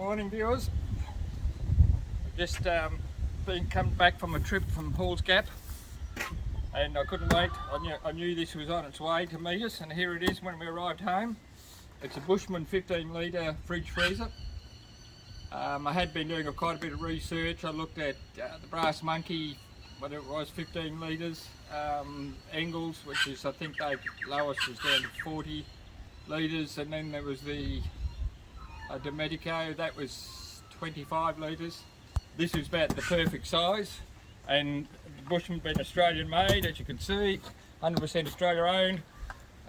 morning, viewers. I've just come back from a trip from Hall's Gap, and I couldn't wait. I knew this was on its way to meet us, and here it is when we arrived home. It's a Bushman 15 litre fridge freezer. I had been doing quite a bit of research. I looked at the Brass Monkey, whatever it was, 15 litres, Engels, which is, I think the lowest was down to 40 litres, and then there was the Domenico, that was 25 litres. This is about the perfect size, and Bushman been Australian made, as you can see, 100% Australia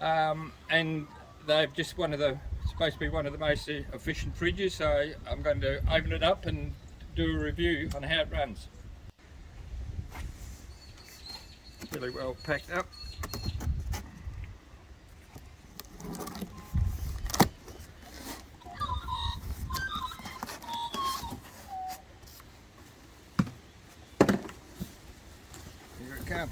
owned, and they've just supposed to be one of the most efficient fridges. So I'm going to open it up and do a review on how it runs. Really well packed up. Here it comes.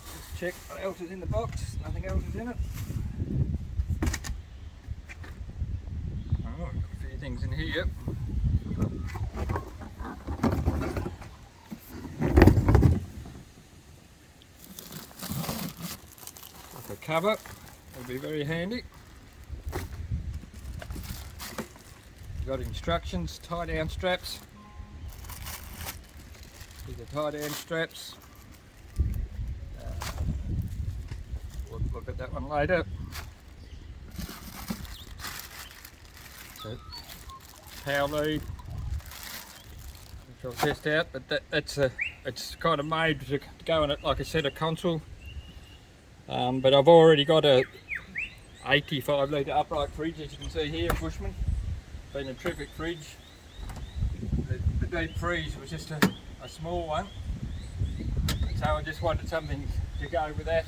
Let's check what else is in the box. Nothing else is in it. Oh, got a few things in here. Like a cover, will be very handy. Got instructions, tie down straps. These are tie down straps. We'll look at that one later. So, power lead, which I'll test out, but it's kind of made to go in it, like I said, a console. But I've already got a 85 litre upright fridge, as you can see here, Bushman. Been a terrific fridge. The deep freeze was just a small one, so I just wanted something to go with that.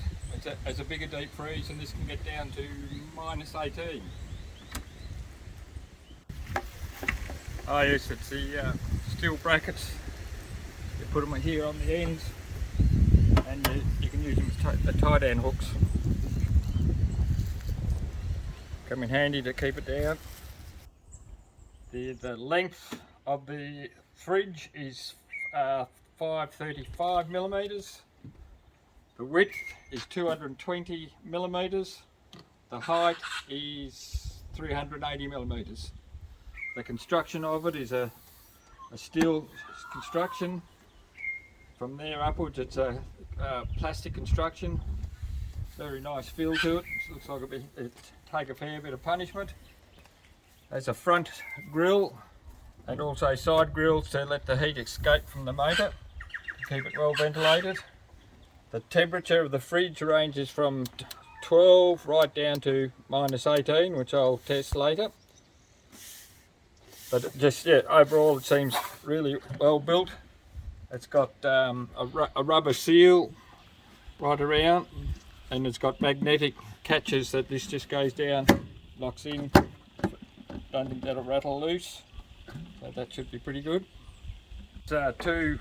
It's a bigger deep freeze, and this can get down to -18. Oh yes, it's the steel brackets. You put them here on the ends, and you can use them as tie down hooks. Come in handy to keep it down. The length of the fridge is 535 millimetres. The width is 220 millimetres. The height is 380 millimetres. The construction of it is a steel construction. From there upwards, it's a plastic construction. Very nice feel to it. Looks like it'd take a fair bit of punishment. There's a front grille and also side grills to let the heat escape from the motor, to keep it well ventilated. The temperature of the fridge ranges from 12 right down to -18, which I'll test later. But overall it seems really well built. It's got a rubber seal right around, and it's got magnetic catches that this just goes down, locks in. Don't think that'll rattle loose, so that should be pretty good. It's two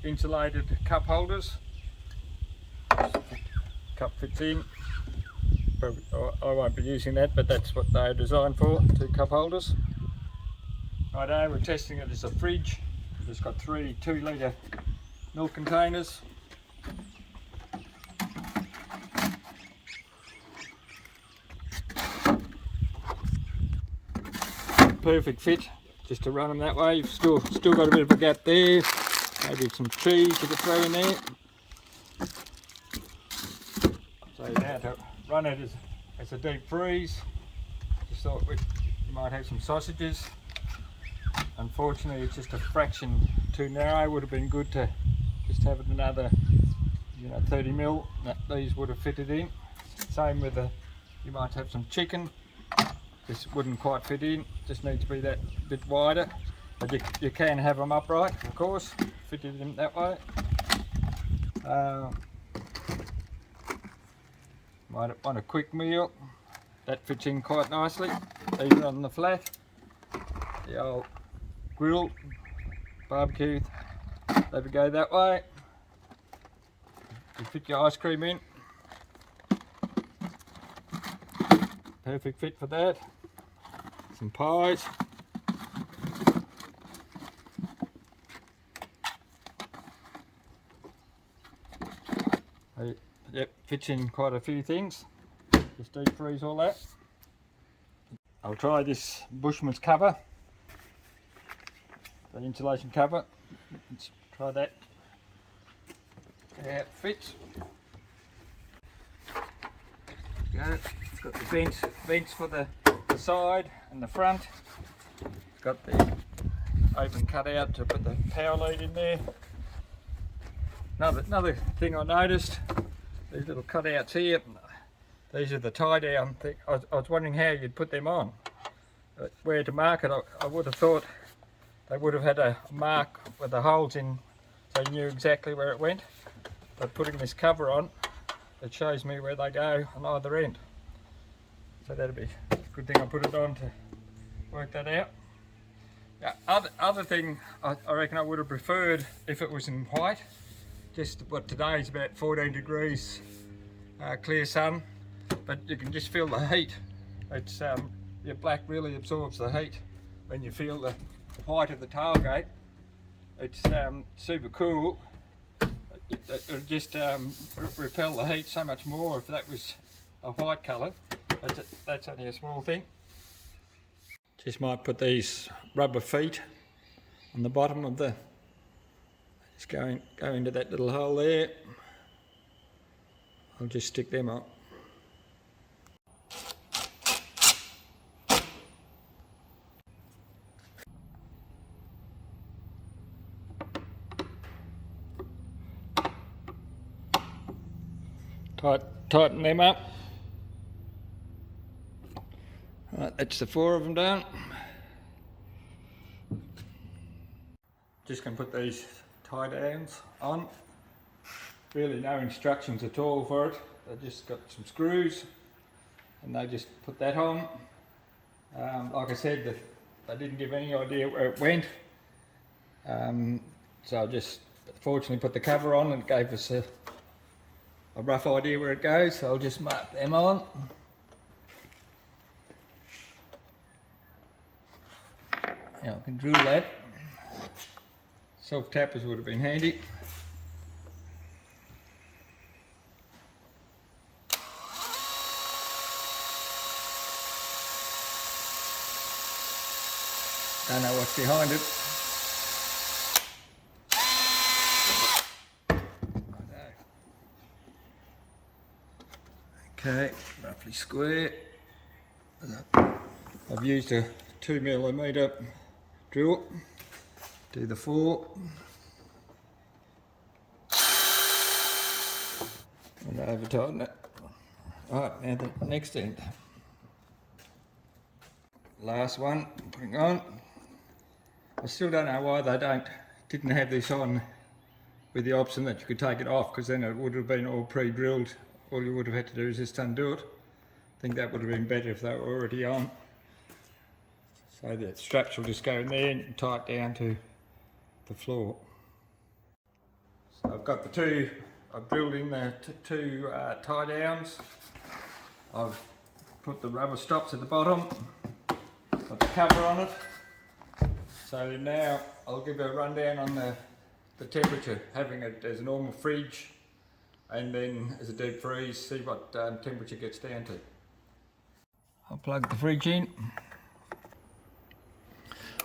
insulated cup holders. Cup fits in. Probably, I won't be using that, but that's what they're designed for, two cup holders. Righto, we're testing it as a fridge. It's got 3 2-litre milk containers. Perfect fit, just to run them that way. You've still got a bit of a gap there. Maybe some cheese you could throw in there. So now to run it as a deep freeze, just thought you might have some sausages. Unfortunately, it's just a fraction too narrow. Would have been good to just have it another 30 mil. These would have fitted in. Same with you might have some chicken. This wouldn't quite fit in, just needs to be that bit wider. But you can have them upright, of course, fitted in that way. Might want a quick meal, that fits in quite nicely, even on the flat. The old grill, barbecue, they would go that way. You fit your ice cream in. Perfect fit for that. Some pies. Yep, fits in quite a few things. Just deep freeze all that. I'll try this Bushman's cover, the insulation cover. Let's try that. Yeah, it fits. It's got the vents for the side and the front. It's got the open cutout to put the power lead in there. Another thing I noticed, these little cutouts here, these are the tie down thing. I was wondering how you'd put them on. Where to mark it, I would have thought they would have had a mark with the holes in so you knew exactly where it went. But putting this cover on, it shows me where they go on either end. So that'd be a good thing I put it on to work that out. Yeah, other thing I reckon I would have preferred if it was in white. Just what today is about 14 degrees, clear sun, but you can just feel the heat. It's your black really absorbs the heat when you feel the white of the tailgate. It's super cool. It'll just repel the heat so much more if that was a white colour. That's only a small thing. Just might put these rubber feet on the bottom of the. Just go into that little hole there. I'll just stick them up. Tighten them up. Right, that's the 4 of them done. Just going to put these tie downs on. Really no instructions at all for it. They just got some screws and they just put that on. Like I said, they didn't give any idea where it went. So I just fortunately put the cover on and it gave us a rough idea where it goes. So I'll just mark them on. Now I can drill that. Self tappers would have been handy. Don't know what's behind it. Okay, roughly square. I've used a 2mm drill. Do the 4. And over tighten it. Alright, now the next end. Last one, putting on. I still don't know why they didn't have this on with the option that you could take it off, because then it would have been all pre-drilled. All you would have had to do is just undo it. I think that would have been better if they were already on. So the straps will just go in there and tie it down to the floor. So I've got the two, I've drilled in the two tie downs. I've put the rubber stops at the bottom, got the cover on it. So now I'll give a rundown on the temperature, having it as a normal fridge and then as a deep freeze, see what temperature gets down to. I'll plug the fridge in.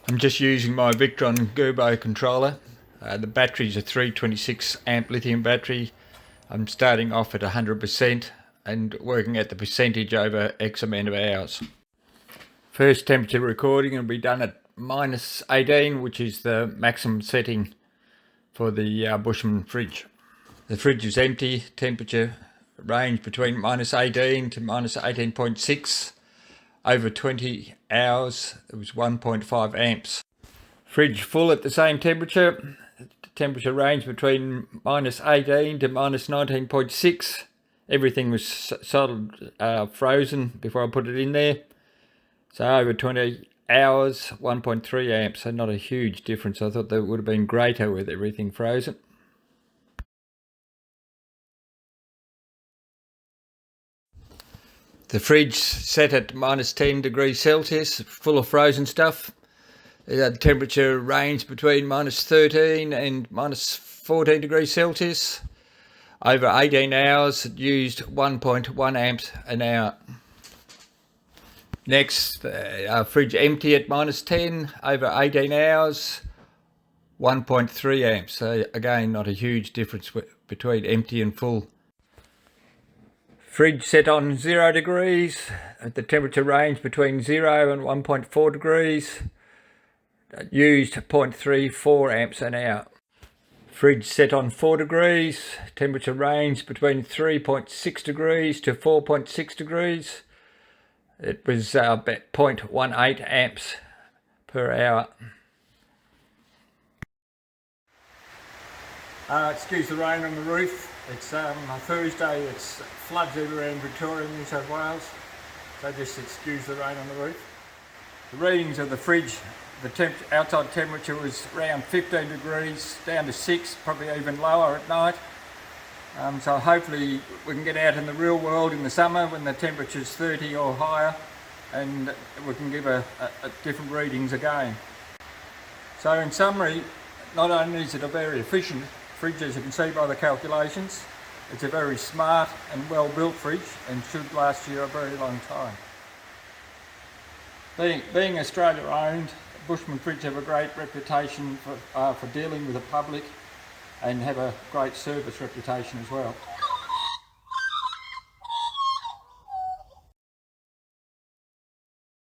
I'm just using my Victron Gerbo controller. The battery's a 326 amp lithium battery. I'm starting off at 100% and working at the percentage over X amount of hours. First temperature recording will be done at -18, which is the maximum setting for the Bushman fridge. The fridge is empty. Temperature range between -18 to -18.6. Over 20 hours, it was 1.5 amps. Fridge full at the same temperature. The temperature range between -18 to -19.6. Everything was solid frozen before I put it in there. So over 20 hours, 1.3 amps, so not a huge difference. I thought that would have been greater with everything frozen. The fridge set at -10 degrees Celsius, full of frozen stuff. The temperature ranged between -13 and -14 degrees Celsius. Over 18 hours, it used 1.1 amps an hour. Next, our fridge empty at -10, over 18 hours, 1.3 amps. So again, not a huge difference between empty and full. Fridge set on 0 degrees, at the temperature range between 0 and 1.4 degrees, used 0.34 amps an hour. Fridge set on 4 degrees, temperature range between 3.6 degrees to 4.6 degrees. It was about 0.18 amps per hour. Excuse the rain on the roof. It's a Thursday, it's floods everywhere in Victoria and New South Wales, so just excuse the rain on the roof. The readings of the fridge, the outside temperature was around 15 degrees, down to 6, probably even lower at night. So hopefully we can get out in the real world in the summer when the temperature's 30 or higher, and we can give a different readings again. So in summary, not only is it a very efficient fridge, as you can see by the calculations, it's a very smart and well built fridge and should last you a very long time. Being Australia owned, Bushman Fridge have a great reputation for dealing with the public and have a great service reputation as well.